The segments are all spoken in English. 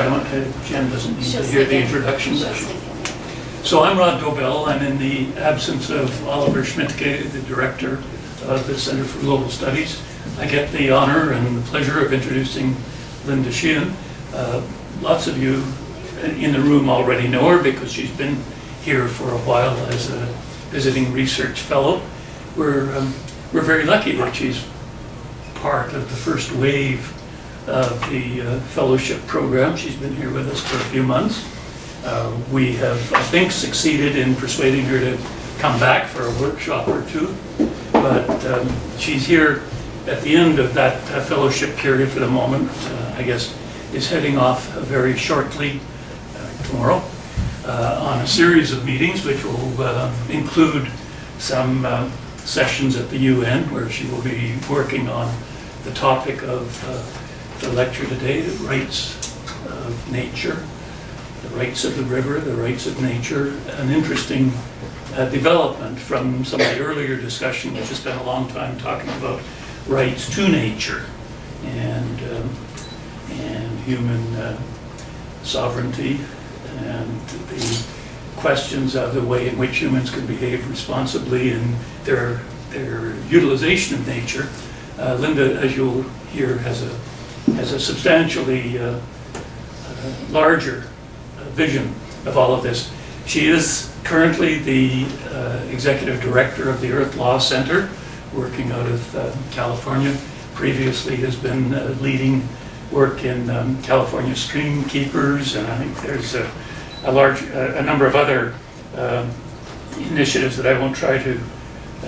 Jen doesn't need to hear the introduction. So I'm Rod Dobell. I'm in the absence of Oliver Schmidtke, the director of the Center for Global Studies. I get the honor and the pleasure of introducing Linda Sheehan. Lots of you in the room already know her because she's been here for a while as a visiting research fellow. We're very lucky that she's part of the first wave of the fellowship program. She's been here with us for a few months. We have, I think, succeeded in persuading her to come back for a workshop or two, but she's here at the end of that fellowship period for the moment. I guess is heading off very shortly tomorrow on a series of meetings which will include some sessions at the UN where she will be working on the topic of the lecture today, the rights of nature, the rights of the river, the rights of nature, an interesting development from some of the earlier discussion, which has spent a long time talking about rights to nature and human sovereignty and the questions of the way in which humans can behave responsibly in their utilization of nature. Linda, as you'll hear, has a substantially larger vision of all of this. She is currently the executive director of the Earth Law Center, working out of California. Previously has been leading work in California stream keepers, and I think there's a number of other initiatives that I won't try to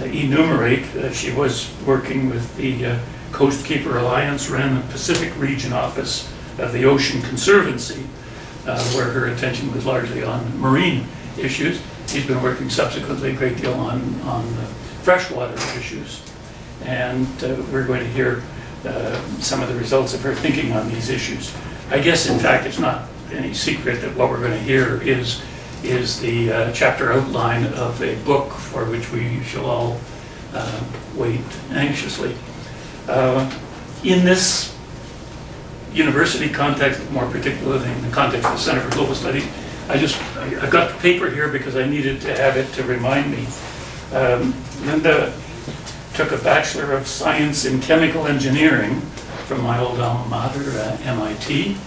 enumerate. She was working with the Coast Keeper Alliance, ran the Pacific Region office of the Ocean Conservancy, where her attention was largely on marine issues. She's been working subsequently a great deal on freshwater issues, and we're going to hear some of the results of her thinking on these issues. I guess, in fact, it's not any secret that what we're going to hear is the chapter outline of a book for which we shall all wait anxiously. In this university context, more particularly in the context of the Center for Global Studies, I've got the paper here because I needed to have it to remind me. Linda took a Bachelor of Science in Chemical Engineering from my old alma mater, MIT.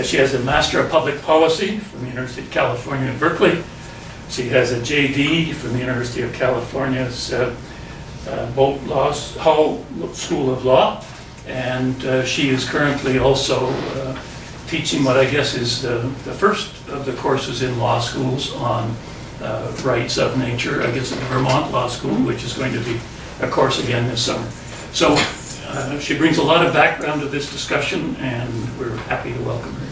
She has a Master of Public Policy from the University of California at Berkeley. She has a JD from the University of California's Hall School of Law, and she is currently also teaching what I guess is the first of the courses in law schools on rights of nature, I guess at the Vermont Law School, which is going to be a course again this summer. So she brings a lot of background to this discussion, and we're happy to welcome her.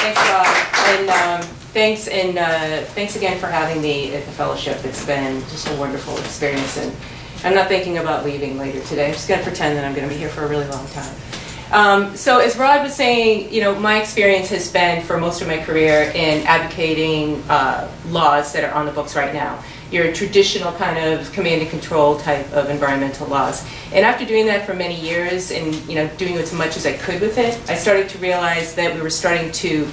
Thanks, Rob, and thanks again for having me at the fellowship. It's been just a wonderful experience, and I'm not thinking about leaving later today. I'm just going to pretend that I'm going to be here for a really long time. So as Rod was saying, my experience has been for most of my career in advocating laws that are on the books right now. Your traditional kind of command and control type of environmental laws. And after doing that for many years and doing as much as I could with it, I started to realize that we were starting to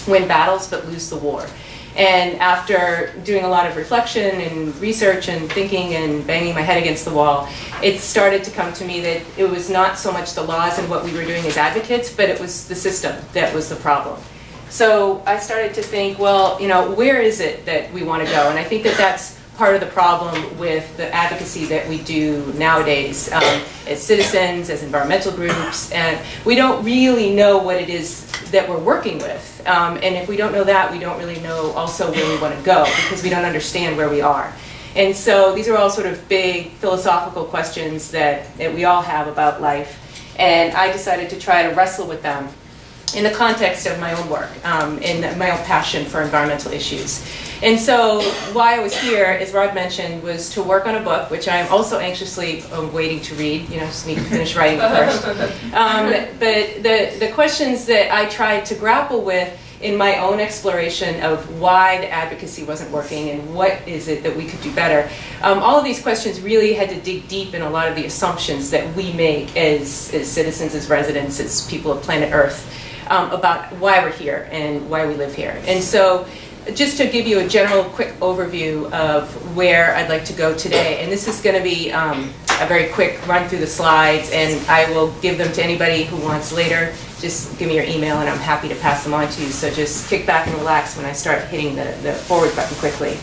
win battles but lose the war. And after doing a lot of reflection and research and thinking and banging my head against the wall, it started to come to me that it was not so much the laws and what we were doing as advocates, but it was the system that was the problem. So I started to think, well, where is it that we want to go? And I think that that's part of the problem with the advocacy that we do nowadays as citizens, as environmental groups, and we don't really know what it is that we're working with. And if we don't know that, we don't really know also where we want to go because we don't understand where we are. And so these are all sort of big philosophical questions that we all have about life. And I decided to try to wrestle with them in the context of my own work and my own passion for environmental issues. And so why I was here, as Rod mentioned, was to work on a book, which I'm also anxiously waiting to read. Just need to finish writing it first. But the questions that I tried to grapple with in my own exploration of why the advocacy wasn't working and what is it that we could do better, all of these questions really had to dig deep in a lot of the assumptions that we make as citizens, as residents, as people of planet Earth, about why we're here and why we live here. And so just to give you a general quick overview of where I'd like to go today, and this is going to be a very quick run through the slides, and I will give them to anybody who wants later. Just give me your email and I'm happy to pass them on to you. So just kick back and relax when I start hitting the forward button quickly.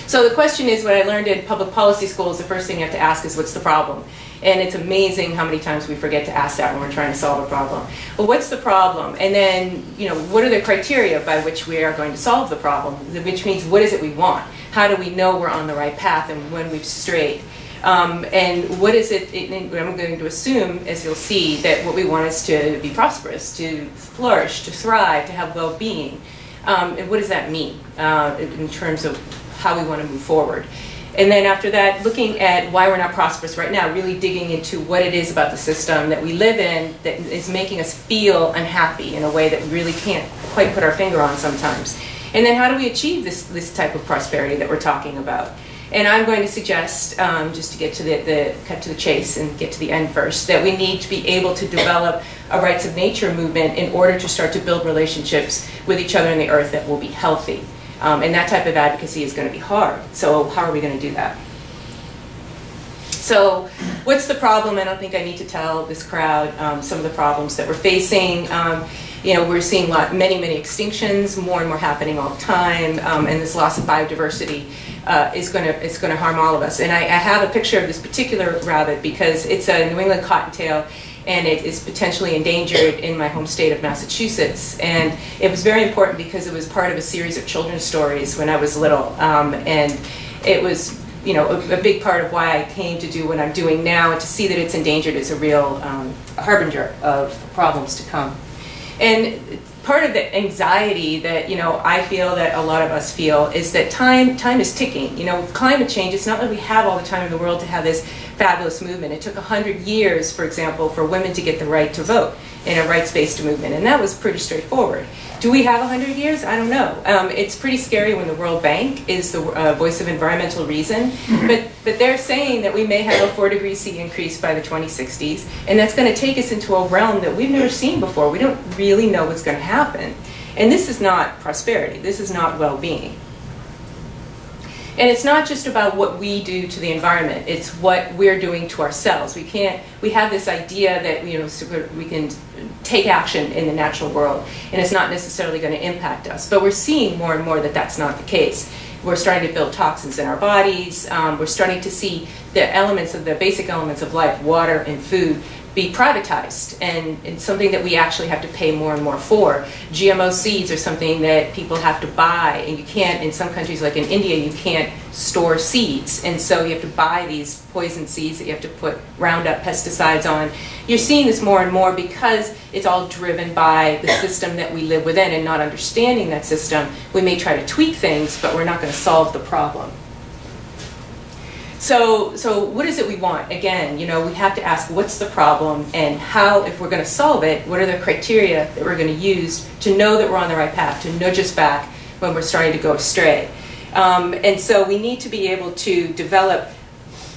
So the question is, what I learned in public policy school is the first thing you have to ask is, what's the problem? And it's amazing how many times we forget to ask that when we're trying to solve a problem. Well, what's the problem? And then, what are the criteria by which we are going to solve the problem? Which means, what is it we want? How do we know we're on the right path and when we've strayed? And what is it, I'm going to assume, as you'll see, that what we want is to be prosperous, to flourish, to thrive, to have well-being. And what does that mean in terms of how we want to move forward? And then after that, looking at why we're not prosperous right now, really digging into what it is about the system that we live in that is making us feel unhappy in a way that we really can't quite put our finger on sometimes. And then how do we achieve this type of prosperity that we're talking about? And I'm going to suggest, just to get to cut to the chase and get to the end first, that we need to be able to develop a rights of nature movement in order to start to build relationships with each other in the earth that will be healthy. And that type of advocacy is going to be hard. So how are we going to do that? So what's the problem? I don't think I need to tell this crowd some of the problems that we're facing. We're seeing many extinctions, more and more happening all the time, and this loss of biodiversity is going to harm all of us. And I have a picture of this particular rabbit because it's a New England cottontail, and it is potentially endangered in my home state of Massachusetts. And it was very important because it was part of a series of children's stories when I was little, and it was a big part of why I came to do what I'm doing now, and to see that it's endangered is a real harbinger of problems to come. And part of the anxiety that I feel, that a lot of us feel, is that time is ticking. Climate change, it's not that we have all the time in the world to have this fabulous movement. It took 100 years, for example, for women to get the right to vote in a rights-based movement, and that was pretty straightforward. Do we have 100 years? I don't know. It's pretty scary when the World Bank is the voice of environmental reason, but they're saying that we may have a 4°C increase by the 2060s, and that's going to take us into a realm that we've never seen before. We don't really know what's going to happen. And this is not prosperity. This is not well-being. And it's not just about what we do to the environment, it's what we're doing to ourselves. We have this idea that we can take action in the natural world, and it's not necessarily going to impact us. But we're seeing more and more that that's not the case. We're starting to build toxins in our bodies. We're starting to see the basic elements of life, water and food, be privatized, and something that we actually have to pay more and more for. GMO seeds are something that people have to buy, and you can't, in some countries like in India, you can't store seeds, and so you have to buy these poison seeds that you have to put Roundup pesticides on. You're seeing this more and more because it's all driven by the system that we live within, and not understanding that system, we may try to tweak things, but we're not going to solve the problem. So what is it we want? Again, we have to ask what's the problem, and how, if we're going to solve it, what are the criteria that we're going to use to know that we're on the right path, to nudge us back when we're starting to go astray. And so we need to be able to develop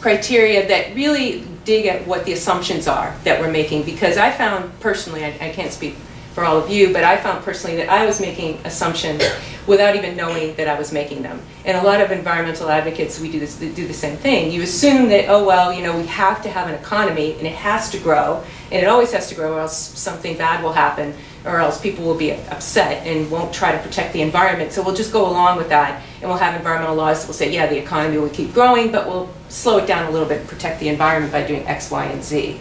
criteria that really dig at what the assumptions are that we're making, because I found personally, I can't speak for all of you, but I found personally that I was making assumptions without even knowing that I was making them. And a lot of environmental advocates, we do the same thing. You assume that, oh well, we have to have an economy, and it has to grow, and it always has to grow, or else something bad will happen, or else people will be upset and won't try to protect the environment. So we'll just go along with that, and we'll have environmental laws that will say, yeah, the economy will keep growing, but we'll slow it down a little bit and protect the environment by doing X, Y, and Z.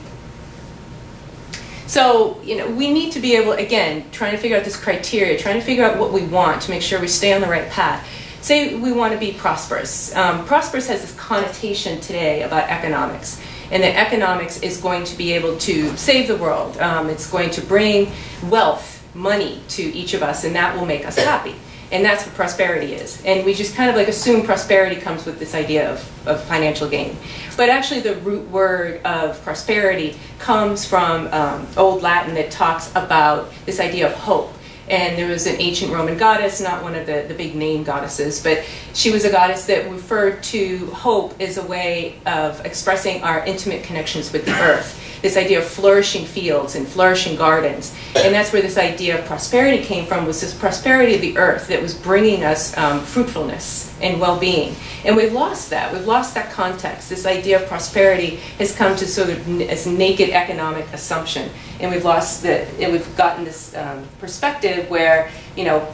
So, we need to be able, again, trying to figure out this criteria, trying to figure out what we want to make sure we stay on the right path. Say we want to be prosperous. Prosperous has this connotation today about economics, and that economics is going to be able to save the world. It's going to bring wealth, money to each of us, and that will make us happy. And that's what prosperity is. And we just kind of assume prosperity comes with this idea of financial gain. But actually the root word of prosperity comes from Old Latin that talks about this idea of hope. And there was an ancient Roman goddess, not one of the big name goddesses, but she was a goddess that referred to hope as a way of expressing our intimate connections with the earth. This idea of flourishing fields and flourishing gardens. And that's where this idea of prosperity came from, was this prosperity of the earth that was bringing us fruitfulness and well-being. And we've lost that. We've lost that context. This idea of prosperity has come to sort of as naked economic assumption. And we've lost that, and we've gotten this perspective where, you know,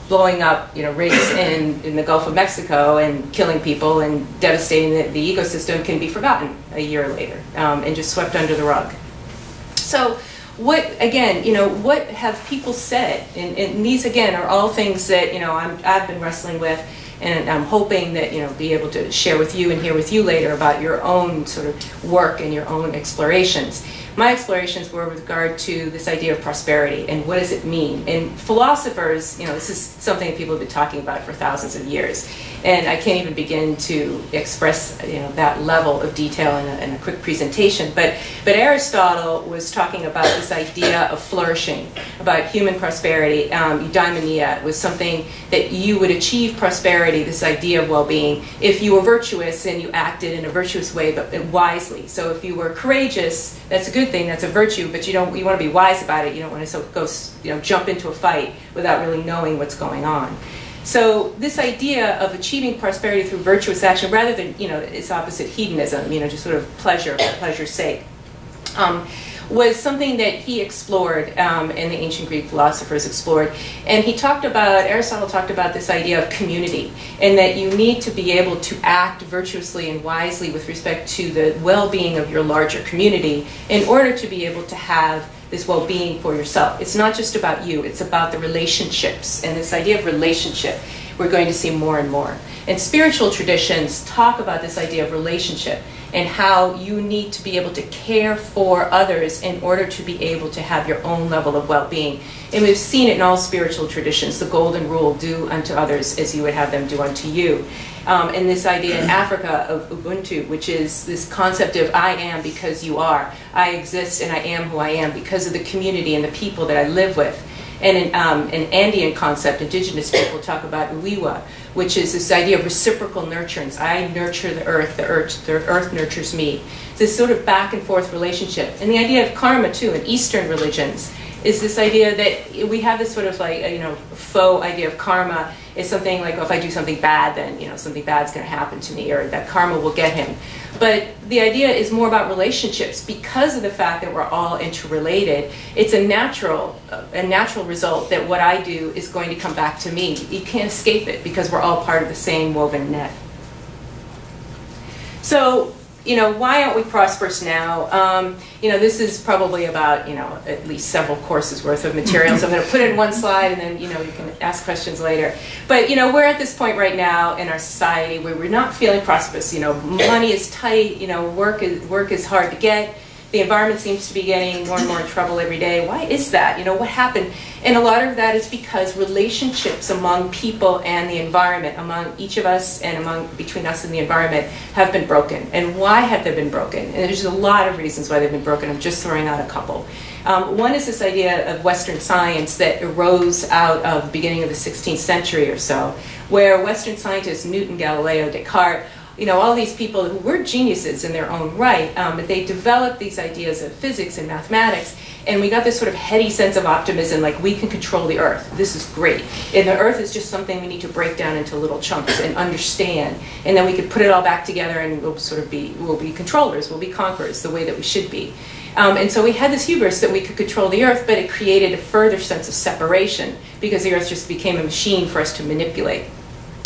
blowing up, you know, rigs in the Gulf of Mexico and killing people and devastating the ecosystem can be forgotten a year later and just swept under the rug. So what, again, you know, what have people said? And these, again, are all things that, you know, I've been wrestling with, and I'm hoping that, you know, be able to share with you and hear with you later about your own sort of work and your own explorations. My explorations were with regard to this idea of prosperity and what does it mean. And philosophers, you know, this is something that people have been talking about for thousands of years. And I can't even begin to express, you know, that level of detail in a quick presentation. But Aristotle was talking about this idea of flourishing, about human prosperity. Eudaimonia was something that you would achieve prosperity, this idea of well-being, if you were virtuous and you acted in a virtuous way, but wisely. So if you were courageous, that's a good thing, that's a virtue, but you want to be wise about it. You don't want to go, you know, jump into a fight without really knowing what's going on. So this idea of achieving prosperity through virtuous action, rather than, you know, its opposite, hedonism, you know, just sort of pleasure for pleasure's sake, was something that he explored and the ancient Greek philosophers explored. And he talked about, Aristotle talked about this idea of community, and that you need to be able to act virtuously and wisely with respect to the well-being of your larger community in order to be able to have this well-being for yourself. It's not just about you, it's about the relationships. And this idea of relationship, we're going to see more and more. And spiritual traditions talk about this idea of relationship and how you need to be able to care for others in order to be able to have your own level of well-being. And we've seen it in all spiritual traditions, the golden rule, do unto others as you would have them do unto you. And this idea in Africa of Ubuntu, which is this concept of I am because you are. I exist and I am who I am because of the community and the people that I live with. And an Andean concept, indigenous people talk about uliwa, which is this idea of reciprocal nurturance. I nurture the earth nurtures me. It's this sort of back and forth relationship. And the idea of karma, too, in Eastern religions, is this idea that we have this sort of like, you know, faux idea of karma is something like, oh, if I do something bad, then, you know, something bad's going to happen to me, or that karma will get him. But the idea is more about relationships. Because of the fact that we're all interrelated, it's a natural result that what I do is going to come back to me. You can't escape it because we're all part of the same woven net. So, you know, why aren't we prosperous now? You know, this is probably about, you know, at least several courses worth of material. So I'm going to put it in one slide and then, you know, you can ask questions later. But, you know, we're at this point right now in our society where we're not feeling prosperous. You know, money is tight, you know, work is hard to get. The environment seems to be getting more and more in trouble every day. Why is that? You know, what happened? And a lot of that is because relationships among people and the environment, among each of us and between us and the environment, have been broken. And why have they been broken? And there's a lot of reasons why they've been broken. I'm just throwing out a couple. One is this idea of Western science that arose out of the beginning of the 16th century or so, where Western scientists, Newton, Galileo, Descartes, you know, all these people who were geniuses in their own right, but they developed these ideas of physics and mathematics, and we got this sort of heady sense of optimism, like we can control the earth. This is great. And the earth is just something we need to break down into little chunks and understand, and then we could put it all back together and we'll be controllers, we'll be conquerors, the way that we should be. And so we had this hubris that we could control the earth, but it created a further sense of separation because the earth just became a machine for us to manipulate.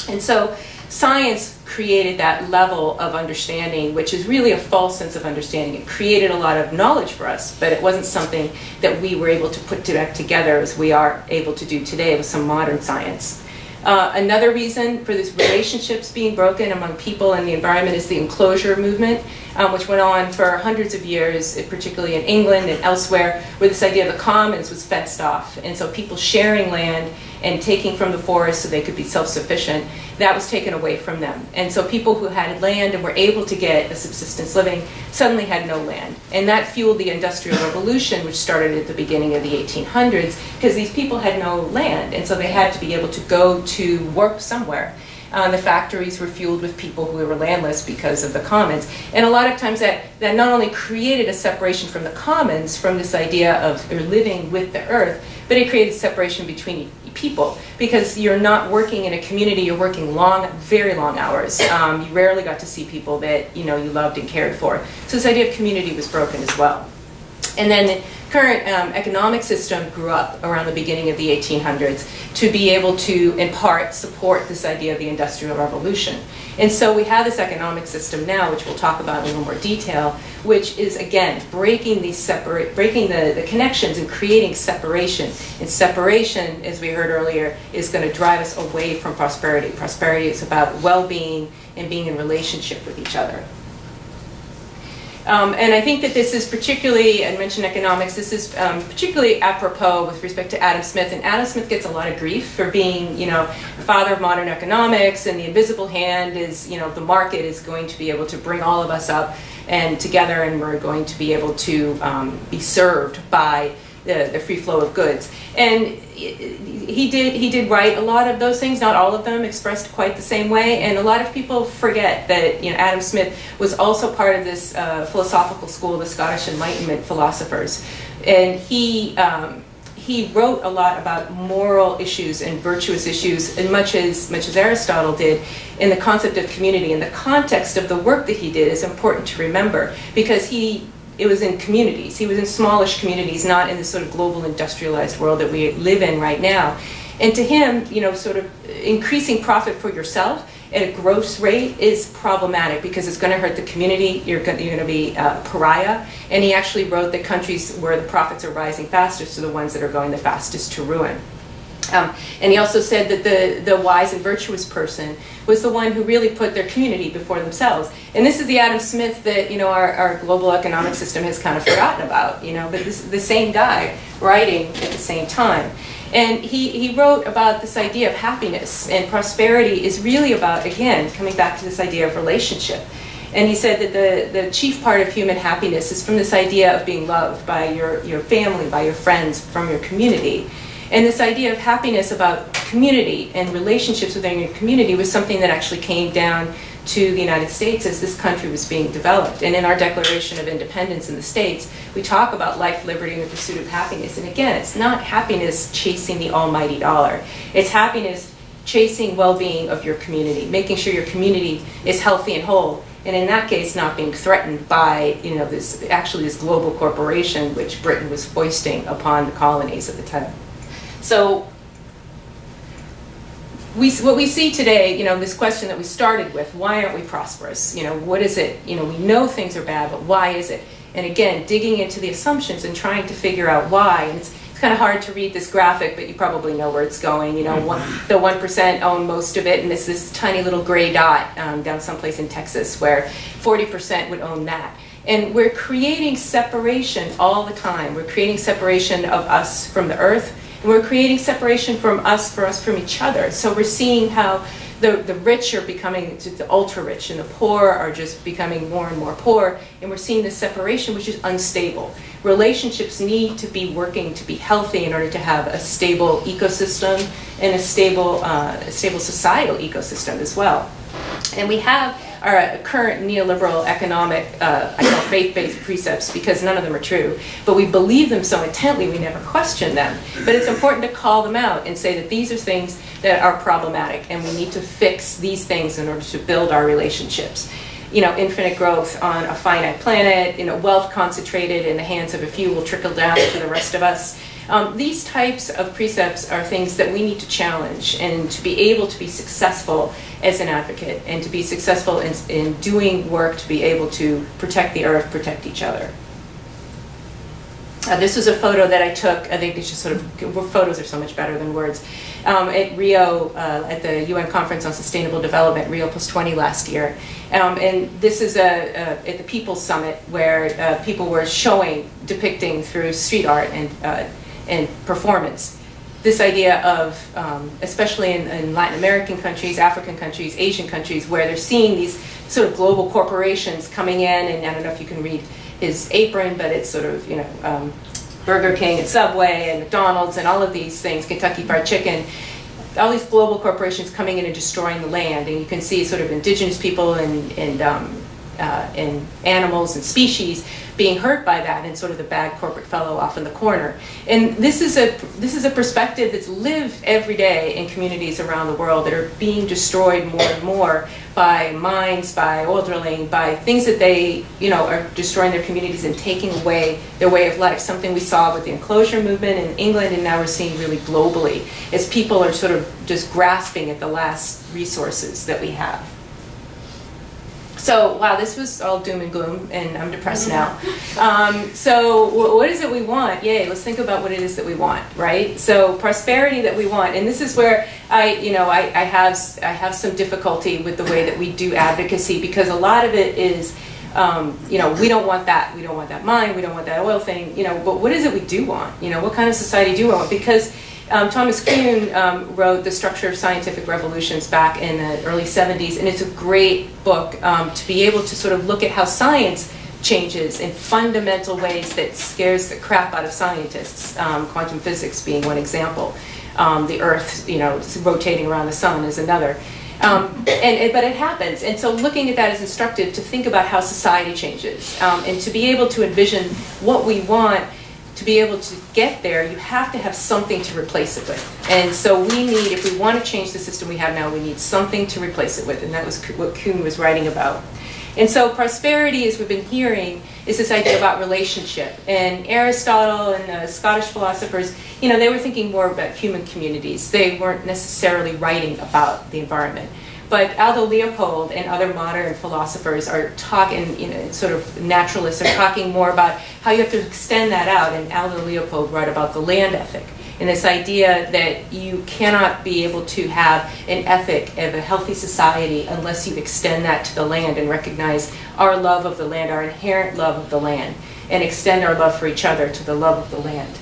And so science created that level of understanding, which is really a false sense of understanding. It created a lot of knowledge for us, but it wasn't something that we were able to put back together as we are able to do today with some modern science. Another reason for these relationships being broken among people and the environment is the enclosure movement, which went on for hundreds of years, particularly in England and elsewhere, where this idea of the commons was fenced off. And so people sharing land and taking from the forest so they could be self-sufficient, that was taken away from them. And so people who had land and were able to get a subsistence living suddenly had no land. And that fueled the Industrial Revolution, which started at the beginning of the 1800s, because these people had no land, and so they had to be able to go to work somewhere. The factories were fueled with people who were landless because of the commons. And a lot of times that not only created a separation from the commons, from this idea of living with the earth, but it created separation between people, because you're not working in a community, you're working long, very long hours. You rarely got to see people that you loved and cared for. So this idea of community was broken as well. And then the current economic system grew up around the beginning of the 1800s to be able to, in part, support this idea of the Industrial Revolution. And so we have this economic system now, which we'll talk about in a little more detail, which is, again, breaking the connections and creating separation. And separation, as we heard earlier, is going to drive us away from prosperity. Prosperity is about well-being and being in relationship with each other. And I think that this is particularly, I mentioned economics, this is particularly apropos with respect to Adam Smith. And Adam Smith gets a lot of grief for being, the father of modern economics, and the invisible hand is, the market is going to be able to bring all of us up and together, and we're going to be able to be served by the free flow of goods. And he did write a lot of those things, not all of them expressed quite the same way, and a lot of people forget that Adam Smith was also part of this philosophical school, the Scottish Enlightenment philosophers. And he wrote a lot about moral issues and virtuous issues, and much as Aristotle did, in the concept of community. And the context of the work that he did is important to remember, because it was in communities. He was in smallish communities, not in the sort of global industrialized world that we live in right now. And to him, sort of increasing profit for yourself at a gross rate is problematic, because it's going to hurt the community. You're going to be a pariah. And he actually wrote that countries where the profits are rising fastest are the ones that are going the fastest to ruin. And he also said that the wise and virtuous person was the one who really put their community before themselves. And this is the Adam Smith that our global economic system has kind of forgotten about. But this is the same guy writing at the same time. And he wrote about this idea of happiness, and prosperity is really about, again, coming back to this idea of relationship. And he said that the chief part of human happiness is from this idea of being loved by your family, by your friends, from your community. And this idea of happiness about community and relationships within your community was something that actually came down to the United States as this country was being developed. And in our Declaration of Independence in the States, we talk about life, liberty, and the pursuit of happiness. And again, it's not happiness chasing the almighty dollar. It's happiness chasing well-being of your community, making sure your community is healthy and whole. And in that case, not being threatened by this global corporation which Britain was foisting upon the colonies at the time. So what we see today, this question that we started with, why aren't we prosperous? What is it? We know things are bad, but why is it? And again, digging into the assumptions and trying to figure out why. And it's kind of hard to read this graphic, but you probably know where it's going. The 1% own most of it, and it's this tiny little gray dot down someplace in Texas where 40% would own that. And we're creating separation all the time. We're creating separation of us from the earth. And we're creating separation from us from each other. So we're seeing how the rich are becoming the ultra rich, and the poor are just becoming more and more poor. And we're seeing this separation, which is unstable. Relationships need to be working to be healthy in order to have a stable ecosystem and a stable societal ecosystem as well. And we have our current neoliberal economic, I call faith-based precepts, because none of them are true. But we believe them so intently, we never question them. But it's important to call them out and say that these are things that are problematic, and we need to fix these things in order to build our relationships. Infinite growth on a finite planet, wealth concentrated in the hands of a few will trickle down to the rest of us. These types of precepts are things that we need to challenge, and to be able to be successful as an advocate, and to be successful in doing work to be able to protect the earth, protect each other. This was a photo that I took. I think it's just photos are so much better than words. At Rio, at the UN Conference on Sustainable Development, Rio +20 last year. And this is at the People's Summit, where people were depicting through street art and performance this idea of, especially in Latin American countries, African countries, Asian countries, where they're seeing these sort of global corporations coming in, and I don't know if you can read his apron, but it's sort of, you know, Burger King and Subway and McDonald's and all of these things, Kentucky Fried Chicken, all these global corporations coming in and destroying the land. And you can see sort of indigenous people and animals and species being hurt by that, and sort of the bad corporate fellow off in the corner. And this is a perspective that's lived every day in communities around the world that are being destroyed more and more by mines, by oil drilling, by things that they, you know, are destroying their communities and taking away their way of life. Something we saw with the enclosure movement in England, and now we're seeing really globally, as people are sort of just grasping at the last resources that we have. So, wow, this was all doom and gloom, and I'm depressed now. So what is it we want? Yay, let's think about what it is that we want, right? So prosperity that we want, and this is where I have some difficulty with the way that we do advocacy, because a lot of it is, you know, we don't want that. We don't want that mine. We don't want that oil thing. You know, but what is it we do want? You know, what kind of society do we want? Because Thomas Kuhn wrote The Structure of Scientific Revolutions back in the early 70s, and it's a great book to be able to sort of look at how science changes in fundamental ways that scares the crap out of scientists, quantum physics being one example. The Earth, you know, rotating around the sun is another. But it happens, and so looking at that is instructive to think about how society changes, and to be able to envision what we want. To be able to get there, you have to have something to replace it with. And so we need, if we want to change the system we have now, we need something to replace it with, and that was what Kuhn was writing about. And so prosperity, as we've been hearing, is this idea about relationship. And Aristotle and the Scottish philosophers, you know, they were thinking more about human communities. They weren't necessarily writing about the environment. But Aldo Leopold and other modern philosophers are talking, you know, sort of naturalists are talking more about how you have to extend that out. And Aldo Leopold wrote about the land ethic, and this idea that you cannot be able to have an ethic of a healthy society unless you extend that to the land and recognize our love of the land, our inherent love of the land, and extend our love for each other to the love of the land.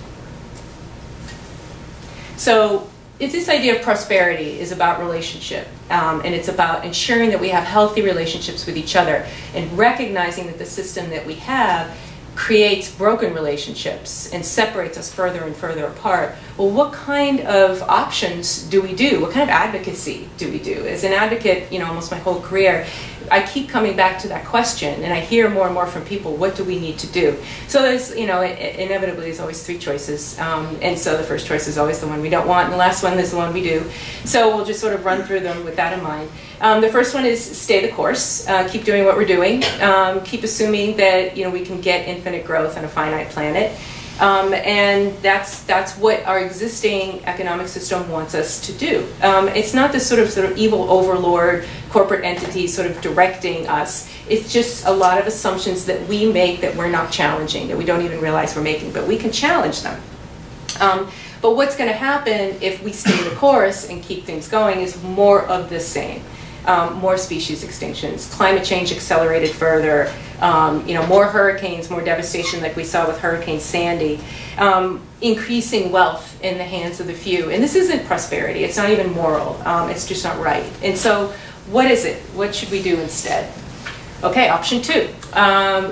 So if this idea of prosperity is about relationship, and it's about ensuring that we have healthy relationships with each other, and recognizing that the system that we have creates broken relationships and separates us further and further apart, well, what kind of options do we do? What kind of advocacy do we do? As an advocate, you know, almost my whole career, I keep coming back to that question, and I hear more and more from people, what do we need to do? So there's, you know, inevitably there's always three choices, and so the first choice is always the one we don't want, and the last one is the one we do. So we'll just sort of run through them with that in mind. The first one is stay the course, keep doing what we're doing, keep assuming that, you know, we can get infinite growth on a finite planet. And that's what our existing economic system wants us to do. It's not this sort of evil overlord corporate entity sort of directing us. It's just a lot of assumptions that we make that we're not challenging, that we don't even realize we're making, but we can challenge them. But what's going to happen if we stay the course and keep things going is more of the same. More species extinctions, climate change accelerated further, you know, more hurricanes, more devastation like we saw with Hurricane Sandy, increasing wealth in the hands of the few. And this isn't prosperity, it's not even moral, it's just not right. And so what is it? What should we do instead? Okay, option two.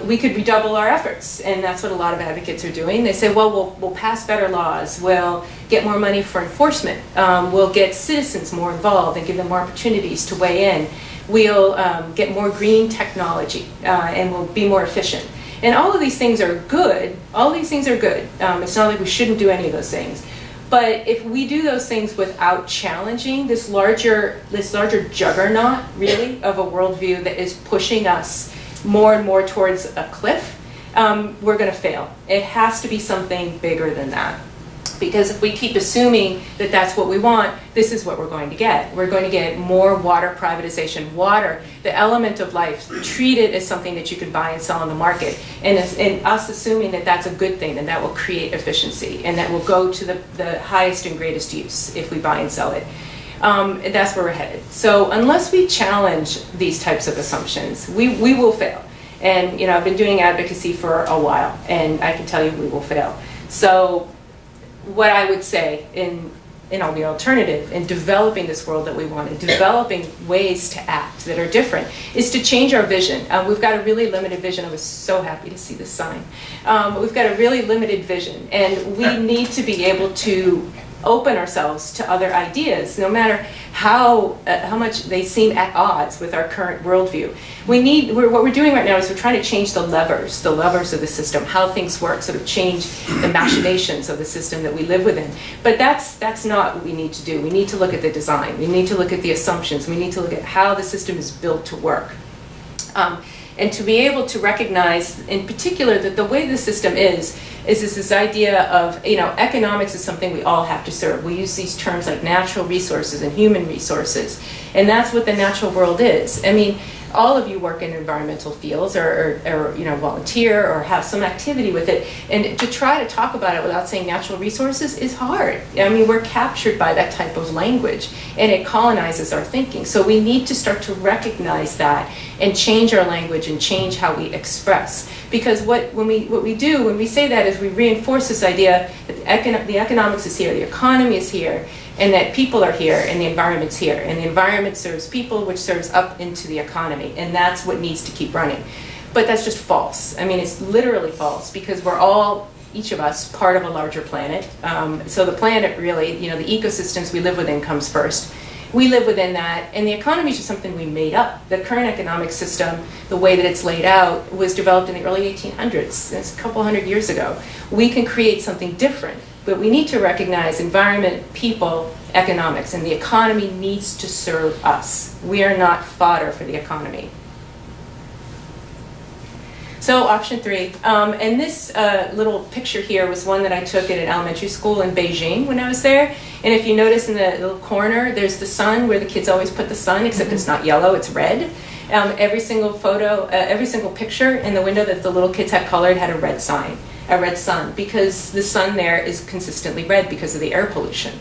We could redouble our efforts, and that's what a lot of advocates are doing. They say, well, we'll pass better laws, we'll get more money for enforcement, we'll get citizens more involved and give them more opportunities to weigh in, we'll get more green technology, and we'll be more efficient. And all of these things are good. All these things are good. It's not like we shouldn't do any of those things. But if we do those things without challenging this larger juggernaut, really, of a worldview that is pushing us more and more towards a cliff, we're going to fail. It has to be something bigger than that. Because if we keep assuming that that's what we want, this is what we're going to get. We're going to get more water privatization. Water, the element of life, treated as something that you can buy and sell on the market. And us assuming that that's a good thing, and that will create efficiency, and that will go to the highest and greatest use if we buy and sell it. And that's where we're headed. So unless we challenge these types of assumptions, we will fail. And you know, I've been doing advocacy for a while, and I can tell you we will fail. So what I would say in the alternative, in developing this world that we want, and developing ways to act that are different, is to change our vision. We've got a really limited vision. I was so happy to see this sign. We've got a really limited vision, and we need to be able to open ourselves to other ideas, no matter how much they seem at odds with our current worldview. What we're doing right now is we're trying to change the levers of the system, how things work, sort of change the machinations of the system that we live within. But that's not what we need to do. We need to look at the design. We need to look at the assumptions. We need to look at how the system is built to work. And to be able to recognize, in particular, that the way the system is this idea of, economics is something we all have to serve. We use these terms like natural resources and human resources, and that's what the natural world is. I mean, all of you work in environmental fields or volunteer or have some activity with it, and to try to talk about it without saying natural resources is hard. I mean, we're captured by that type of language, and it colonizes our thinking. So we need to start to recognize that and change our language and change how we express. Because what we do when we say that is we reinforce this idea that the economics is here, the economy is here, and that people are here, and the environment's here, and the environment serves people, which serves up into the economy, and that's what needs to keep running. But that's just false. I mean, it's literally false, because we're all, each of us, part of a larger planet. So the planet really, the ecosystems we live within comes first. We live within that, and the economy is just something we made up. The current economic system, the way that it's laid out, was developed in the early 1800s. It's a couple hundred years ago. We can create something different, but we need to recognize environment, people, economics, and the economy needs to serve us. We are not fodder for the economy. So option 3, and this little picture here was one that I took at an elementary school in Beijing when I was there. And if you notice in the little corner, there's the sun, where the kids always put the sun, except it's not yellow, it's red. Every single photo, every single picture in the window that the little kids had colored had a red sign, a red sun, because the sun there is consistently red because of the air pollution.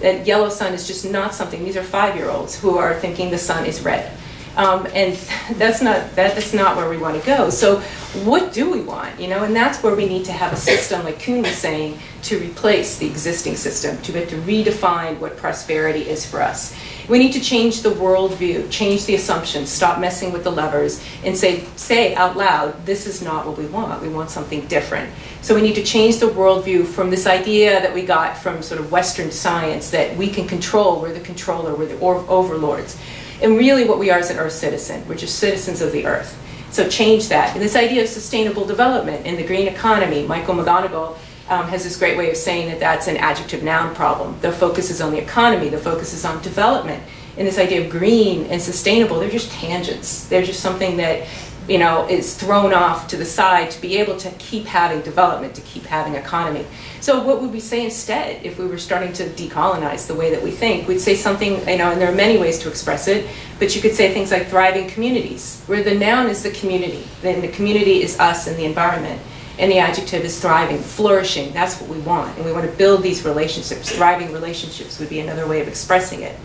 That yellow sun is just not something, these are 5-year-olds who are thinking the sun is red. And that's not where we want to go. So what do we want? And that's where we need to have a system, like Kuhn was saying, to replace the existing system, to redefine what prosperity is for us. We need to change the worldview, change the assumptions, stop messing with the levers, and say out loud, this is not what we want. We want something different. So we need to change the worldview from this idea that we got from sort of Western science that we can control, we're the controller, we're the overlords. And really what we are is an Earth citizen. We're just citizens of the Earth. So change that. And this idea of sustainable development in the green economy, Michael McGonigal has this great way of saying that that's an adjective-noun problem. The focus is on the economy. The focus is on development. And this idea of green and sustainable, they're just tangents. They're just something that is thrown off to the side to be able to keep having development, to keep having economy. So what would we say instead if we were starting to decolonize the way that we think? We'd say something, and there are many ways to express it, but you could say things like thriving communities, where the noun is the community, then the community is us and the environment, and the adjective is thriving, flourishing. That's what we want, and we want to build these relationships. Thriving relationships would be another way of expressing it.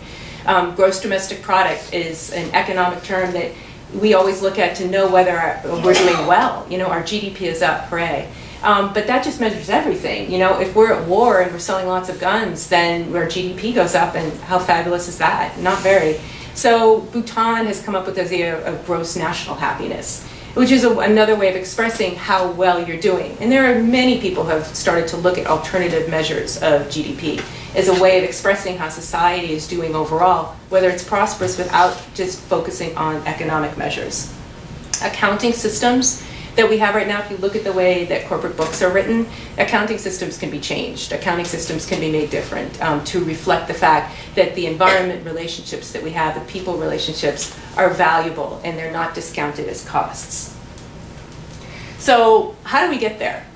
Gross domestic product is an economic term that we always look at to know whether we're doing well. Our GDP is up, hooray. But that just measures everything. If we're at war and we're selling lots of guns, then our GDP goes up, and how fabulous is that? Not very. So Bhutan has come up with the idea of gross national happiness, which is another way of expressing how well you're doing. And there are many people who have started to look at alternative measures of GDP as a way of expressing how society is doing overall, whether it's prosperous without just focusing on economic measures. Accounting systems that we have right now, if you look at the way that corporate books are written, accounting systems can be changed. Accounting systems can be made different to reflect the fact that the environment relationships that we have, the people relationships, are valuable and they're not discounted as costs. So how do we get there?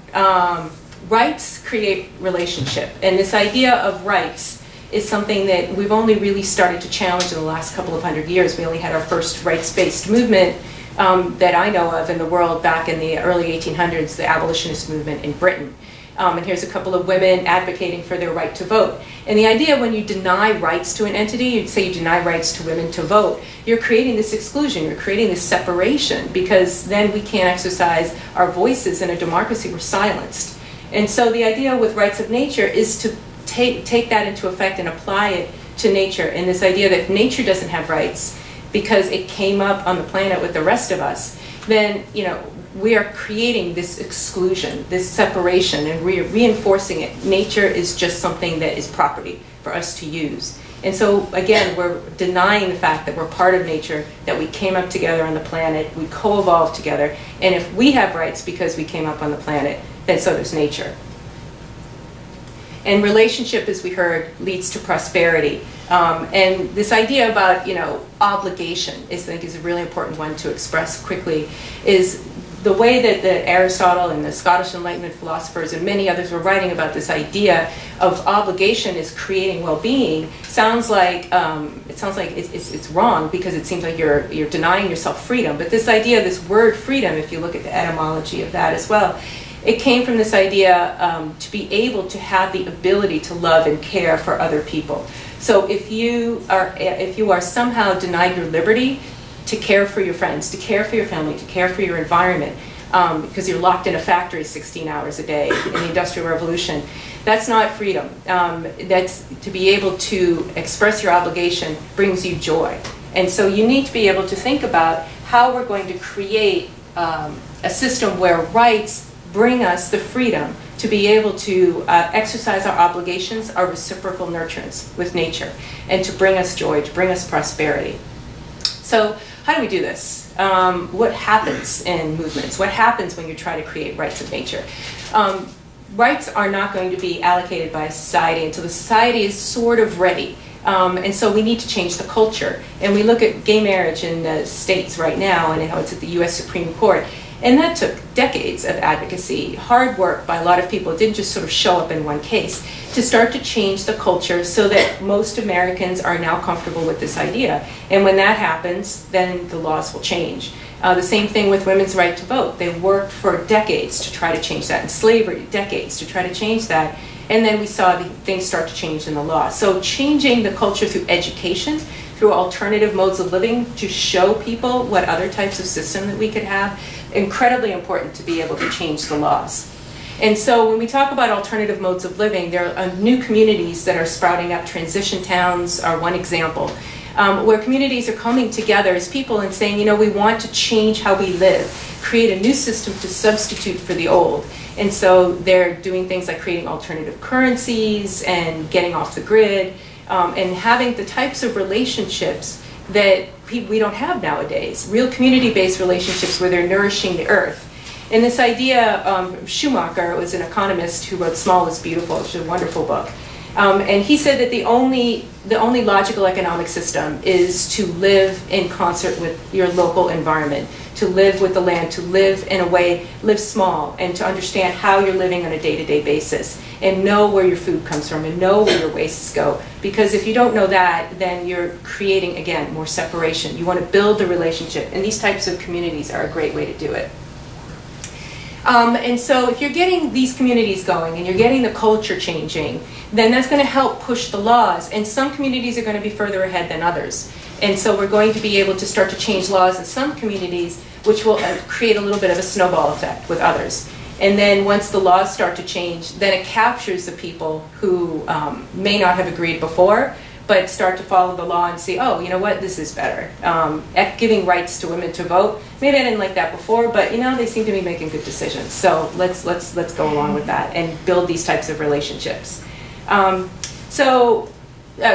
Rights create relationship, and this idea of rights is something that we've only really started to challenge in the last couple of hundred years. We only had our first rights-based movement that I know of in the world back in the early 1800s, the abolitionist movement in Britain. And here's a couple of women advocating for their right to vote. And the idea when you deny rights to an entity, you'd say you deny rights to women to vote, you're creating this exclusion, you're creating this separation, because then we can't exercise our voices in a democracy, we're silenced. And so the idea with rights of nature is to take that into effect and apply it to nature, and this idea that if nature doesn't have rights because it came up on the planet with the rest of us, then, you know, we are creating this exclusion, this separation, and reinforcing it. Nature is just something that is property for us to use. And so, again, we're denying the fact that we're part of nature, that we came up together on the planet, we co-evolved together, and if we have rights because we came up on the planet, then so does nature. And relationship, as we heard, leads to prosperity. And this idea about, you know, obligation is, I think, is a really important one to express quickly, is the way that Aristotle and the Scottish Enlightenment philosophers and many others were writing about this idea of obligation is creating well-being sounds like it's wrong, because it seems like you're denying yourself freedom. But this idea, this word freedom, if you look at the etymology of that as well, it came from this idea to be able to have the ability to love and care for other people. So if you are somehow denied your liberty to care for your friends, to care for your family, to care for your environment, because you're locked in a factory 16 hours a day in the Industrial Revolution, that's not freedom. That's to be able to express your obligation brings you joy. And so you need to be able to think about how we're going to create a system where rights bring us the freedom to be able to exercise our obligations, our reciprocal nurturance with nature, and to bring us joy, to bring us prosperity. So how do we do this? What happens in movements? What happens when you try to create rights of nature? Rights are not going to be allocated by society until the society is sort of ready. And so we need to change the culture. And we look at gay marriage in the States right now and how it's at the US Supreme Court. And that took decades of advocacy, hard work by a lot of people. It didn't just sort of show up in one case, to start to change the culture so that most Americans are now comfortable with this idea. And when that happens, then the laws will change. The same thing with women's right to vote. They worked for decades to try to change that. And slavery, decades to try to change that. And then we saw the things start to change in the law. So changing the culture through education, through alternative modes of living, to show people what other types of system that we could have, incredibly important to be able to change the laws. And so when we talk about alternative modes of living, there are new communities that are sprouting up. Transition towns are one example, where communities are coming together as people and saying, you know, we want to change how we live, create a new system to substitute for the old. And so they're doing things like creating alternative currencies and getting off the grid, and having the types of relationships that we don't have nowadays, real community-based relationships where they're nourishing the earth. And this idea, Schumacher was an economist who wrote Small is Beautiful, which is a wonderful book. And he said that the only logical economic system is to live in concert with your local environment, to live with the land, to live in a way, live small, and to understand how you're living on a day-to-day basis, and know where your food comes from, and know where your wastes go. Because if you don't know that, then you're creating, again, more separation. You want to build the relationship, and these types of communities are a great way to do it. And so if you're getting these communities going and you're getting the culture changing, then that's going to help push the laws. And some communities are going to be further ahead than others. And so we're going to be able to start to change laws in some communities, which will create a little bit of a snowball effect with others. And then once the laws start to change, then it captures the people who may not have agreed before, but start to follow the law and see, oh, you know what, this is better. Giving rights to women to vote, maybe I didn't like that before, but you know, they seem to be making good decisions. So let's go along with that and build these types of relationships.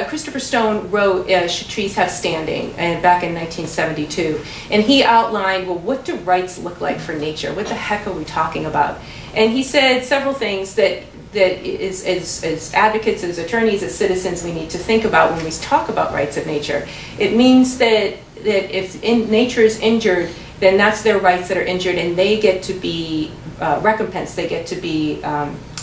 Christopher Stone wrote Should Trees Have Standing back in 1972, and he outlined, well, what do rights look like for nature? What the heck are we talking about? And he said several things that as advocates, as attorneys, as citizens, we need to think about when we talk about rights of nature. It means that if nature is injured, then that's their rights that are injured, and they get to be recompensed, they get to be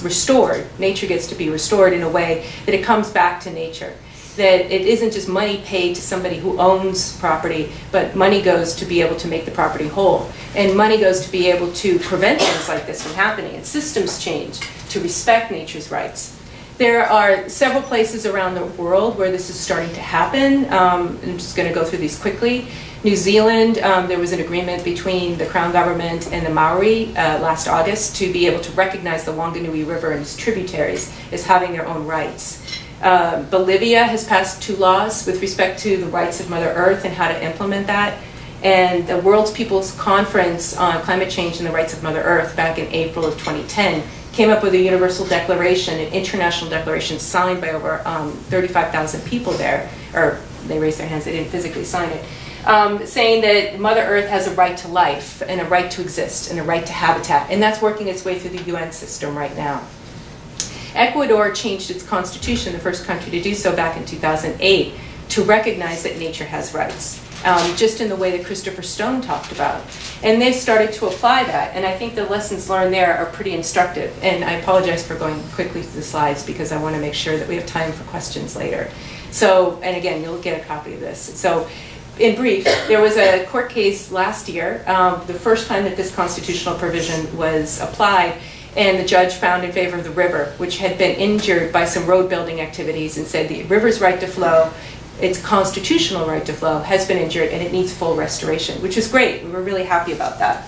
restored. Nature gets to be restored in a way that it comes back to nature. That it isn't just money paid to somebody who owns property, but money goes to be able to make the property whole. And money goes to be able to prevent things like this from happening. And systems change to respect nature's rights. There are several places around the world where this is starting to happen. I'm just going to go through these quickly. New Zealand, there was an agreement between the Crown Government and the Maori last August to be able to recognize the Wanganui River and its tributaries as having their own rights. Bolivia has passed 2 laws with respect to the rights of Mother Earth and how to implement that. And the World's People's Conference on Climate Change and the Rights of Mother Earth back in April of 2010 came up with a universal declaration, an international declaration signed by over 35,000 people there, or they raised their hands, they didn't physically sign it, saying that Mother Earth has a right to life and a right to exist and a right to habitat. And that's working its way through the UN system right now. Ecuador changed its constitution, the first country to do so back in 2008, to recognize that nature has rights, just in the way that Christopher Stone talked about. And they've started to apply that, and I think the lessons learned there are pretty instructive. And I apologize for going quickly through the slides because I want to make sure that we have time for questions later. So, and again, you'll get a copy of this. So, in brief, there was a court case last year, the first time that this constitutional provision was applied, and the judge found in favor of the river, which had been injured by some road building activities, and said the river's right to flow, its constitutional right to flow, has been injured and it needs full restoration, which is great. We were really happy about that.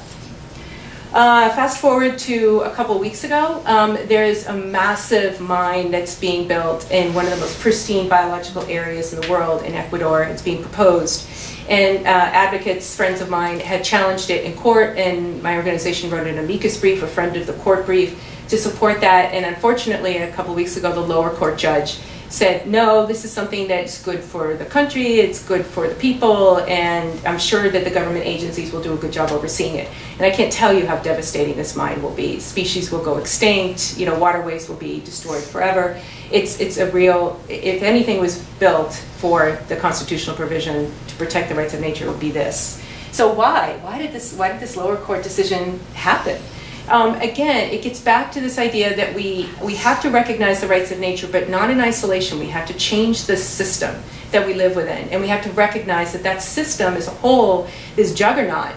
Fast forward to a couple weeks ago, there's a massive mine that's being built in one of the most pristine biological areas in the world in Ecuador. It's being proposed. And advocates, friends of mine, had challenged it in court, and my organization wrote an amicus brief, a friend of the court brief, to support that. And unfortunately, a couple weeks ago, the lower court judge said, no, this is something that's good for the country, it's good for the people, and I'm sure that the government agencies will do a good job overseeing it. And I can't tell you how devastating this mine will be. Species will go extinct, waterways will be destroyed forever. It's a real, if anything was built for the constitutional provision to protect the rights of nature, it would be this. So why? Why did this lower court decision happen? Again, it gets back to this idea that we have to recognize the rights of nature, but not in isolation. We have to change the system that we live within. And we have to recognize that that system as a whole, this juggernaut,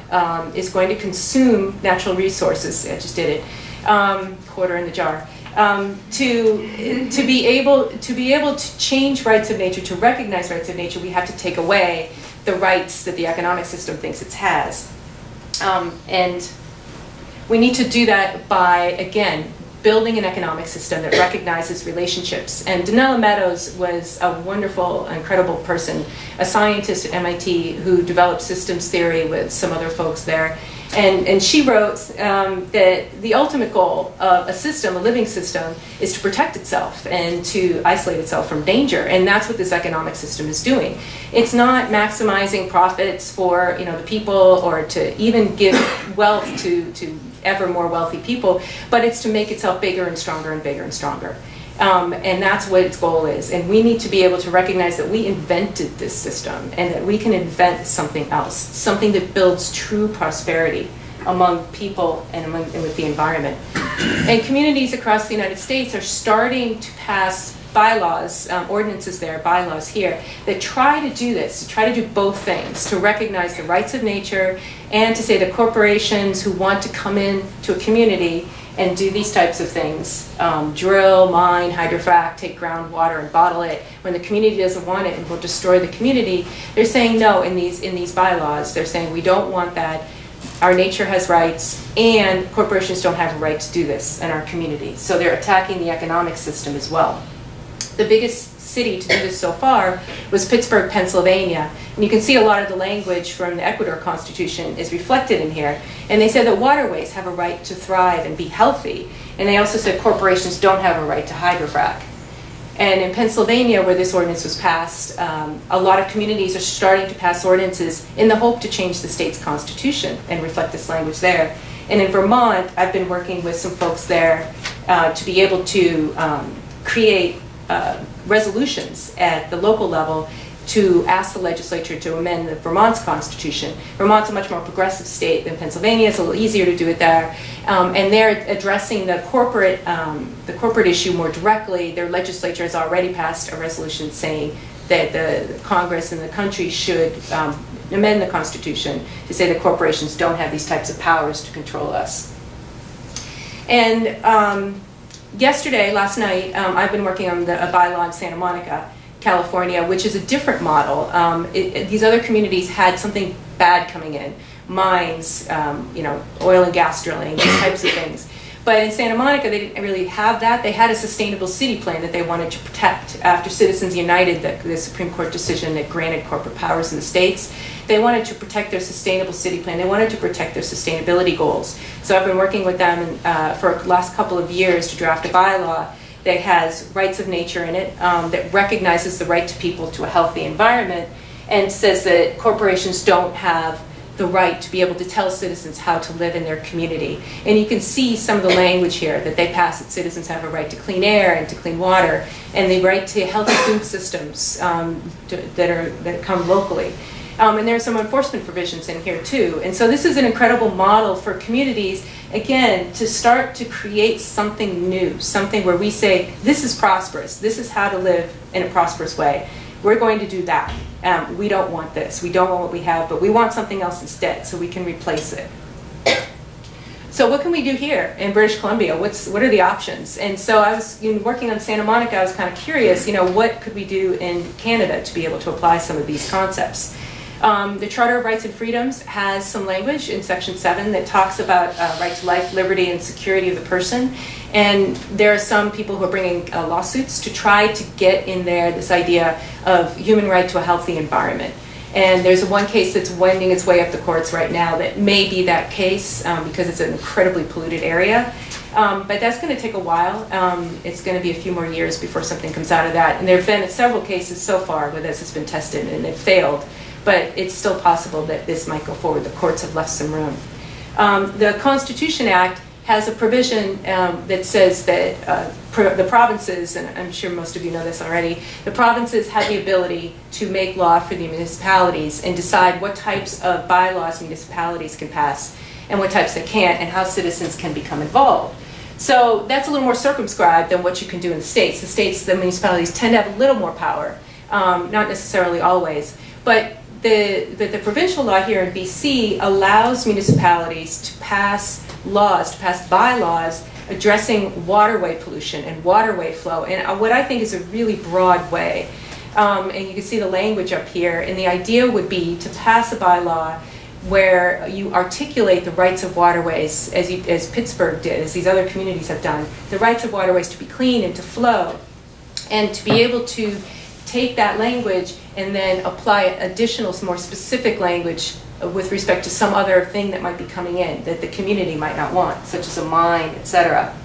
is going to consume natural resources. I just did it, quarter in the jar. To be able to change rights of nature, to recognize rights of nature, we have to take away the rights that the economic system thinks it has. And we need to do that by, again, building an economic system that recognizes relationships. And Donella Meadows was a wonderful, incredible person, a scientist at MIT who developed systems theory with some other folks there. And she wrote that the ultimate goal of a system, a living system, is to protect itself and to isolate itself from danger. And that's what this economic system is doing. It's not maximizing profits for the people or to even give wealth to ever more wealthy people, but it's to make itself bigger and stronger and bigger and stronger. And that's what its goal is. And we need to be able to recognize that we invented this system and that we can invent something else, something that builds true prosperity among people and with the environment. And communities across the United States are starting to pass bylaws, ordinances there, bylaws here, that try to do this, to try to do both things, to recognize the rights of nature and to say that corporations who want to come in to a community and do these types of things, drill, mine, hydrofrack, take groundwater and bottle it, when the community doesn't want it and will destroy the community, they're saying no in these bylaws. They're saying we don't want that. Our nature has rights, and corporations don't have a right to do this in our community. So they're attacking the economic system as well. The biggest city to do this so far was Pittsburgh, Pennsylvania. And you can see a lot of the language from the Ecuador Constitution is reflected in here. And they said that waterways have a right to thrive and be healthy. And they also said corporations don't have a right to hydrofrack. And in Pennsylvania, where this ordinance was passed, a lot of communities are starting to pass ordinances in the hope to change the state's constitution and reflect this language there. And in Vermont, I've been working with some folks there to be able to create resolutions at the local level to ask the legislature to amend Vermont's constitution. Vermont's a much more progressive state than Pennsylvania. It's a little easier to do it there. And they're addressing the corporate issue more directly. Their legislature has already passed a resolution saying that the Congress and the country should amend the Constitution to say that corporations don't have these types of powers to control us. And yesterday, last night, I've been working on a bylaw in Santa Monica, California, which is a different model. These other communities had something bad coming in, mines, you know, oil and gas drilling, these types of things. But in Santa Monica, they didn't really have that. They had a sustainable city plan that they wanted to protect. After Citizens United, the Supreme Court decision that granted corporate powers in the states, they wanted to protect their sustainable city plan. They wanted to protect their sustainability goals. So I've been working with them for the last couple of years to draft a bylaw that has rights of nature in it, that recognizes the right to people to a healthy environment, and says that corporations don't have the right to be able to tell citizens how to live in their community. And you can see some of the language here that they pass, that citizens have a right to clean air and to clean water, and the right to healthy food systems that come locally. And there are some enforcement provisions in here too. And so this is an incredible model for communities, again, to start to create something new, something where we say, this is prosperous, this is how to live in a prosperous way. We're going to do that. We don't want this. We don't want what we have, but we want something else instead, so we can replace it. So what can we do here in British Columbia? What are the options? And so I was working on Santa Monica. I was kind of curious, what could we do in Canada to be able to apply some of these concepts? The Charter of Rights and Freedoms has some language in Section 7 that talks about right to life, liberty, and security of the person. And there are some people who are bringing lawsuits to try to get in there this idea of human right to a healthy environment. And there's one case that's wending its way up the courts right now that may be that case because it's an incredibly polluted area. But that's going to take a while. It's going to be a few more years before something comes out of that. And there have been several cases so far where this has been tested and they've failed. But it's still possible that this might go forward. The courts have left some room. The Constitution Act has a provision that says that the provinces, and I'm sure most of you know this already, the provinces have the ability to make law for the municipalities and decide what types of bylaws municipalities can pass and what types they can't, and how citizens can become involved. So that's a little more circumscribed than what you can do in the states. The municipalities tend to have a little more power, not necessarily always. But the provincial law here in BC allows municipalities to pass laws, to pass bylaws addressing waterway pollution and waterway flow in what I think is a really broad way. And you can see the language up here. And the idea would be to pass a bylaw where you articulate the rights of waterways, as Pittsburgh did, as these other communities have done, the rights of waterways to be clean and to flow, and to be able to take that language and then apply additional, more specific language with respect to some other thing that might be coming in that the community might not want, such as a mine, etc.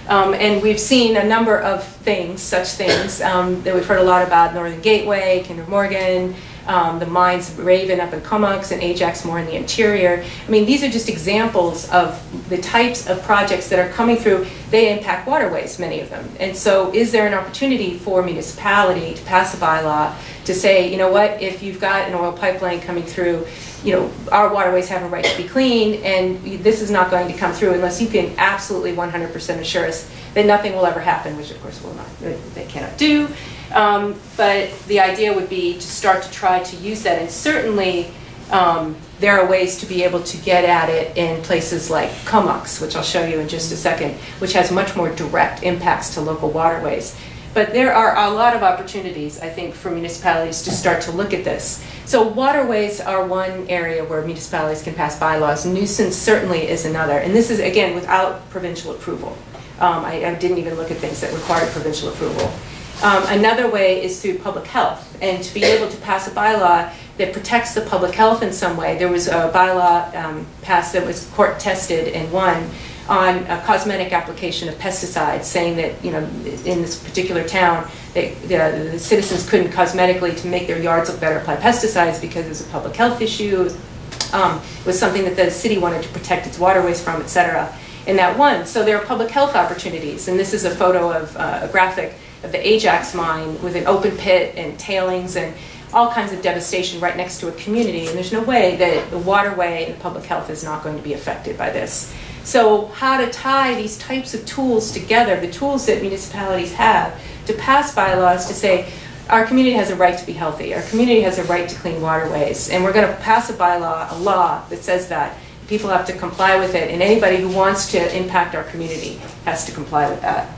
And we've seen a number of things, such things, that we've heard a lot about: Northern Gateway, Kinder Morgan, the mines Raven up in Comox, and Ajax more in the interior. I mean, these are just examples of the types of projects that are coming through. They impact waterways, many of them. And so is there an opportunity for a municipality to pass a bylaw to say, you know what, if you've got an oil pipeline coming through, our waterways have a right to be clean, and this is not going to come through unless you can absolutely 100% assure us that nothing will ever happen, which of course they cannot do. But the idea would be to start to try to use that, and certainly there are ways to be able to get at it in places like Comox, which I'll show you in just a second, which has much more direct impacts to local waterways. But there are a lot of opportunities, I think, for municipalities to start to look at this. So waterways are one area where municipalities can pass bylaws. Nuisance certainly is another. And this is, again, without provincial approval. I didn't even look at things that required provincial approval. Another way is through public health, and to be able to pass a bylaw that protects the public health in some way. There was a bylaw passed that was court tested and won on a cosmetic application of pesticides, saying that in this particular town the citizens couldn't cosmetically, to make their yards look better, apply pesticides because it was a public health issue. It was something that the city wanted to protect its waterways from, etc. And that won. So there are public health opportunities, and this is a photo of a graphic of the Ajax mine with an open pit and tailings and all kinds of devastation right next to a community, and there's no way that the waterway and the public health is not going to be affected by this. So how to tie these types of tools together, the tools that municipalities have to pass bylaws to say, our community has a right to be healthy, our community has a right to clean waterways, and we're going to pass a bylaw, a law that says that. People have to comply with it, and anybody who wants to impact our community has to comply with that.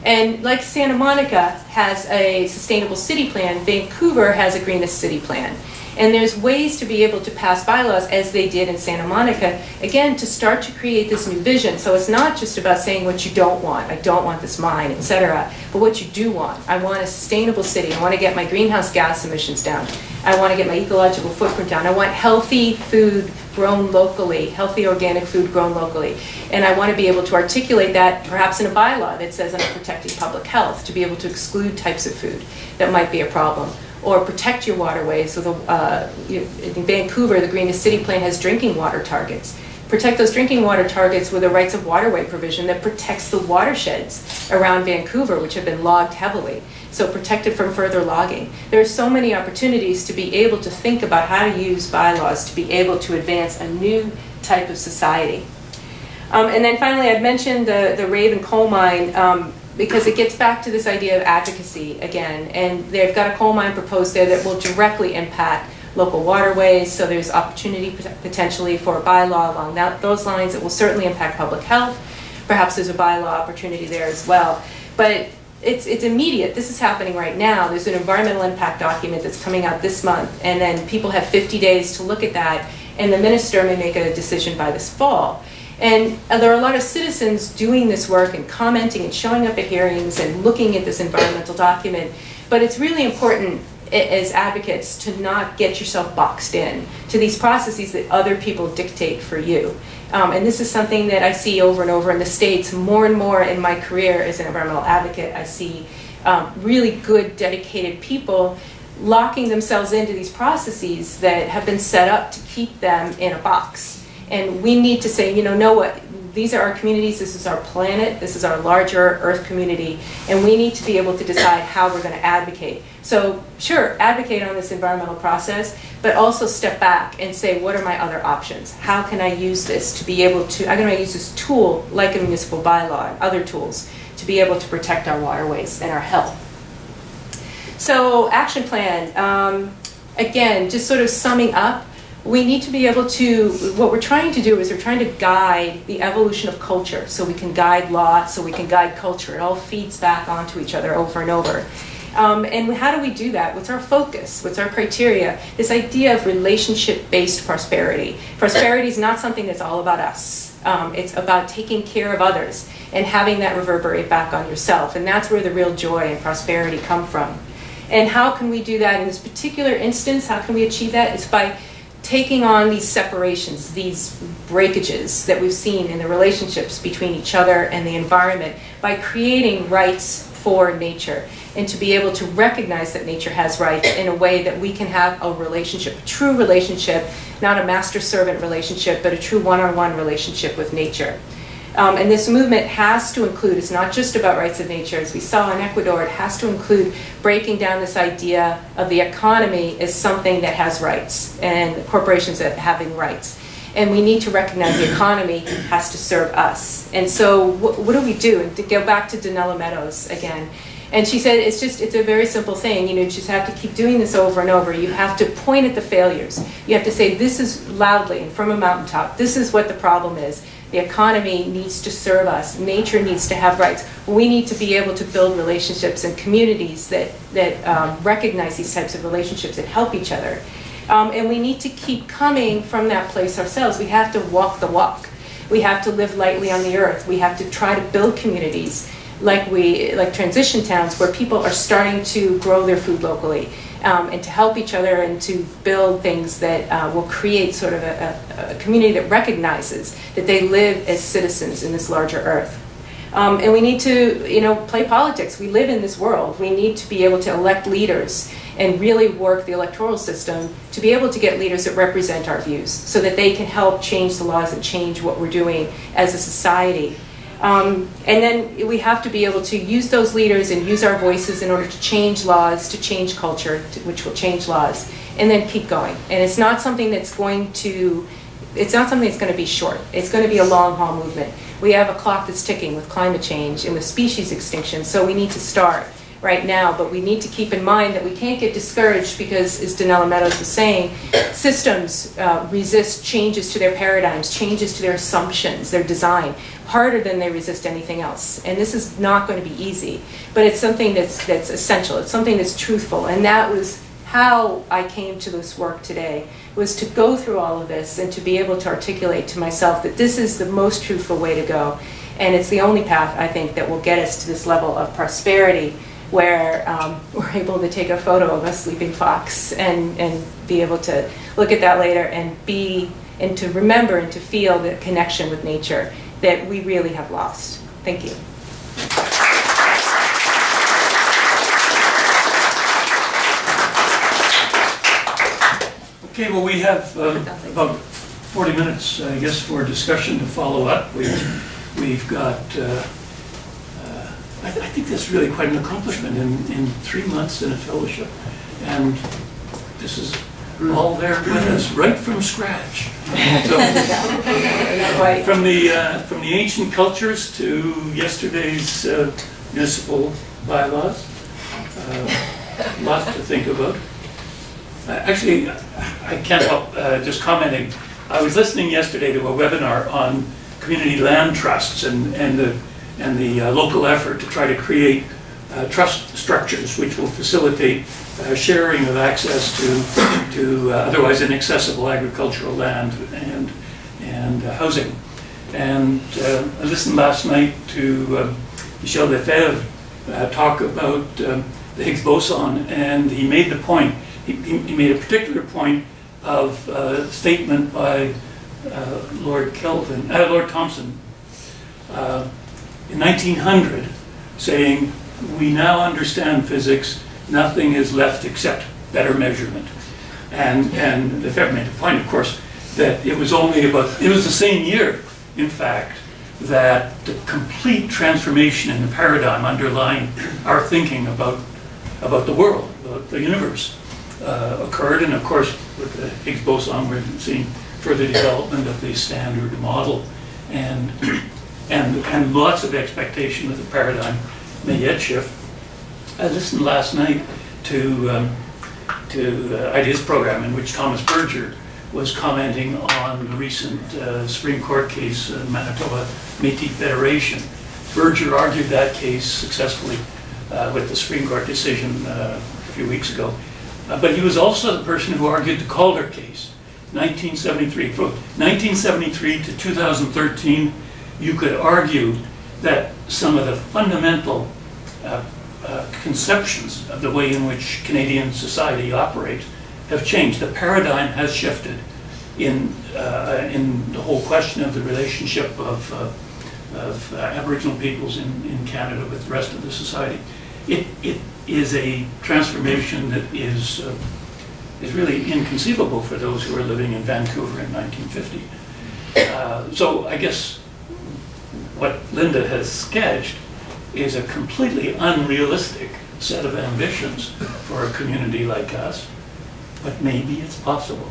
And like Santa Monica has a sustainable city plan, Vancouver has a greenest city plan. And there's ways to be able to pass bylaws as they did in Santa Monica, again, to start to create this new vision. So it's not just about saying what you don't want. I don't want this mine, etc. But what you do want. I want a sustainable city. I want to get my greenhouse gas emissions down. I want to get my ecological footprint down. I want healthy food grown locally, healthy organic food grown locally. And I want to be able to articulate that perhaps in a bylaw that says I'm protecting public health, to be able to exclude types of food that might be a problem. Or protect your waterways. So in Vancouver, the Greenest City Plan has drinking water targets. Protect those drinking water targets with a rights of waterway provision that protects the watersheds around Vancouver, which have been logged heavily. So protected from further logging. There are so many opportunities to be able to think about how to use bylaws to be able to advance a new type of society. And then finally, I'd mentioned the Raven coal mine, because it gets back to this idea of advocacy again. And they've got a coal mine proposed there that will directly impact local waterways, so there's opportunity potentially for a bylaw along those lines. It will certainly impact public health. Perhaps there's a bylaw opportunity there as well. But it's immediate. This is happening right now. There's an environmental impact document that's coming out this month, and then people have 50 days to look at that, and the minister may make a decision by this fall. And there are a lot of citizens doing this work and commenting and showing up at hearings and looking at this environmental document. But it's really important as advocates to not get yourself boxed in to these processes that other people dictate for you. And this is something that I see over and over in the States more and more in my career as an environmental advocate. I see really good, dedicated people locking themselves into these processes that have been set up to keep them in a box. And we need to say, know what, these are our communities, this is our planet, this is our larger Earth community, and we need to be able to decide how we're going to advocate. So sure, advocate on this environmental process, but also step back and say, what are my other options? How can I use this to be able to, how can I use this tool, like a municipal bylaw and other tools, to be able to protect our waterways and our health? So action plan, again, just sort of summing up, we need to be able to, what we're trying to do is we're trying to guide the evolution of culture, so we can guide law, so we can guide culture. It all feeds back onto each other over and over. And how do we do that? What's our focus? What's our criteria? This idea of relationship-based prosperity. Prosperity is not something that's all about us. It's about taking care of others and having that reverberate back on yourself. And that's where the real joy and prosperity come from. And how can we do that in this particular instance? How can we achieve that? It's by taking on these separations, these breakages that we've seen in the relationships between each other and the environment, by creating rights for nature, and to be able to recognize that nature has rights in a way that we can have a relationship, a true relationship, not a master-servant relationship, but a true one-on-one relationship with nature. And this movement has to include, it's not just about rights of nature, as we saw in Ecuador, it has to include breaking down this idea of the economy as something that has rights, and corporations that having rights. And we need to recognize the economy has to serve us. And so what do we do? And to go back to Donella Meadows again, and she said it's a very simple thing. You just have to keep doing this over and over. You have to point at the failures. You have to say, this is loudly and from a mountaintop, this is what the problem is. The economy needs to serve us. Nature needs to have rights. We need to be able to build relationships and communities that recognize these types of relationships that help each other. And we need to keep coming from that place ourselves. We have to walk the walk. We have to live lightly on the earth. We have to try to build communities like transition towns, where people are starting to grow their food locally, and to help each other and to build things that will create sort of a community that recognizes that they live as citizens in this larger earth. And we need to, play politics. We live in this world. We need to be able to elect leaders and really work the electoral system to be able to get leaders that represent our views, so that they can help change the laws and change what we're doing as a society. And then we have to be able to use those leaders and use our voices in order to change laws, to change culture, which will change laws, and then keep going. And it's not something that's going to be short. It's going to be a long haul movement. We have a clock that's ticking with climate change and with species extinction, so we need to start right now, but we need to keep in mind that we can't get discouraged because, as Donella Meadows was saying, systems resist changes to their paradigms, changes to their assumptions, their design, harder than they resist anything else. And this is not going to be easy, but it's something that's essential. It's something that's truthful, and that was how I came to this work today, was to go through all of this and to be able to articulate to myself that this is the most truthful way to go. And it's the only path, I think, that will get us to this level of prosperity where we're able to take a photo of a sleeping fox and be able to look at that later and to remember and to feel the connection with nature that we really have lost. Thank you. Okay, well, we have about 40 minutes, I guess, for discussion to follow up. We've got, I think that's really quite an accomplishment in 3 months in a fellowship. And this is all there with us, right from scratch. So, from the ancient cultures to yesterday's municipal bylaws, lots to think about. Actually, I can't help just commenting. I was listening yesterday to a webinar on community land trusts and the local effort to try to create trust structures which will facilitate sharing of access to otherwise inaccessible agricultural land and housing. And I listened last night to Michel Lefebvre talk about the Higgs boson, and he made the point. He made a particular point of a statement by Lord Thomson in 1900, saying, "We now understand physics. Nothing is left except better measurement." And Lefebvre made the point, of course, that it was the same year, in fact, that the complete transformation in the paradigm underlying our thinking about the world, about the universe, occurred. And of course, with the Higgs boson, we're seeing further development of the standard model, and lots of expectation that the paradigm may yet shift. I listened last night to Ideas program, in which Thomas Berger was commenting on the recent Supreme Court case, Manitoba Métis Federation. Berger argued that case successfully with the Supreme Court decision a few weeks ago. But he was also the person who argued the Calder case, 1973. From 1973 to 2013, you could argue that some of the fundamental conceptions of the way in which Canadian society operates have changed. The paradigm has shifted in the whole question of the relationship of Aboriginal peoples in Canada with the rest of the society. It is a transformation that is really inconceivable for those who are living in Vancouver in 1950. So I guess what Linda has sketched is a completely unrealistic set of ambitions for a community like us, but maybe it's possible.